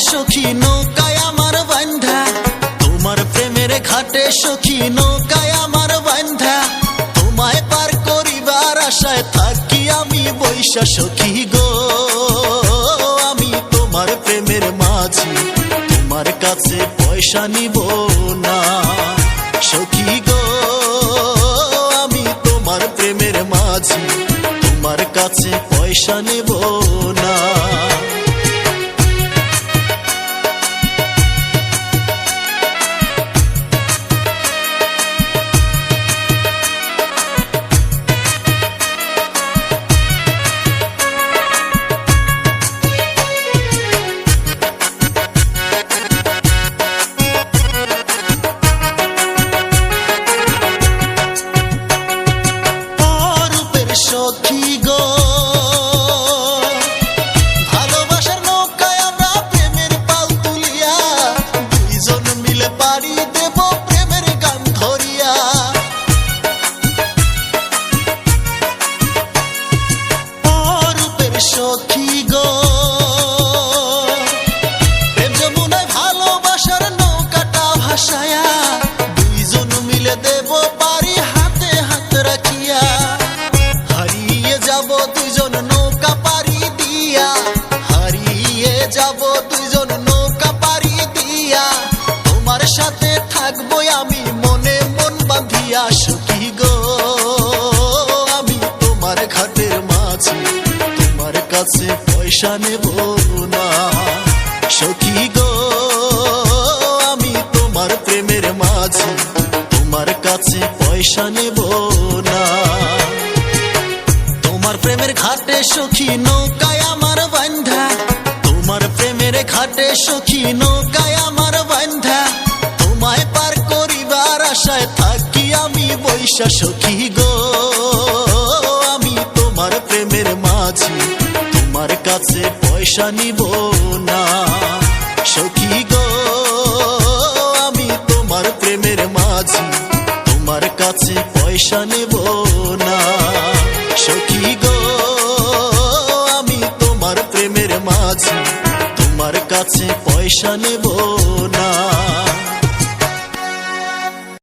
সখী নৌকায় আমার বান্ধা, তোমার প্রেমের ঘাটে সখী নৌকায় আমার বান্ধা, তোমায় পার করিবার আশায় থাকি আমি বৈশা সখী গো। আমি তোমার প্রেমের মাঝি, তোমার কাছে পয়সা নিব না সখী গো। আমি তোমার প্রেমের মাঝি, তোমার কাছে পয়সা নেব না। সখী গো ভালোবাসার নৌকায় আমরা প্রেমের পাল তুলিয়া, দুইজন মিলে পাড়ি দেব প্রেমের গান ধরিয়া। অরূপের সখী গো প্রেম যমুনায় ভালোবাসার নৌকাটা ভাসায়া, দুইজন মিলে দেব পাড়ি হাতে হাত রাখিয়া। হারিয়ে যাব দুইজন নৌকা পাড়ি দিয়া, হারিয়ে যাব দুইজন নৌকা পাড়ি দিয়া, তোমার সাথে থাকবো আমি মনে মন বাঁধিয়া সখী গো। আমি তোমার ঘাটের মাঝি, তোমার কাছে পয়সা নেব না সখী গো। আমি তোমার প্রেমের মাঝি, তোমার কাছে পয়সা নেব না। তোমার প্রেমের ঘাটে সখী নৌকায় আমার বান্ধা, তোমার প্রেমের ঘাটে সখী নৌকায় আমার বান্ধা, তোমায় পার করিবার আশায় থাকি আমি বৈশা সখী গো। আমি তোমার প্রেমের মাঝি, তোমার কাছে পয়সা নিব না সখী গো। আমি তোমার প্রেমের মাঝি, তোমার কাছে পয়সা নেব না সখী গো। আমি তোমার প্রেমের মাঝি, তোমার কাছে পয়সা নেব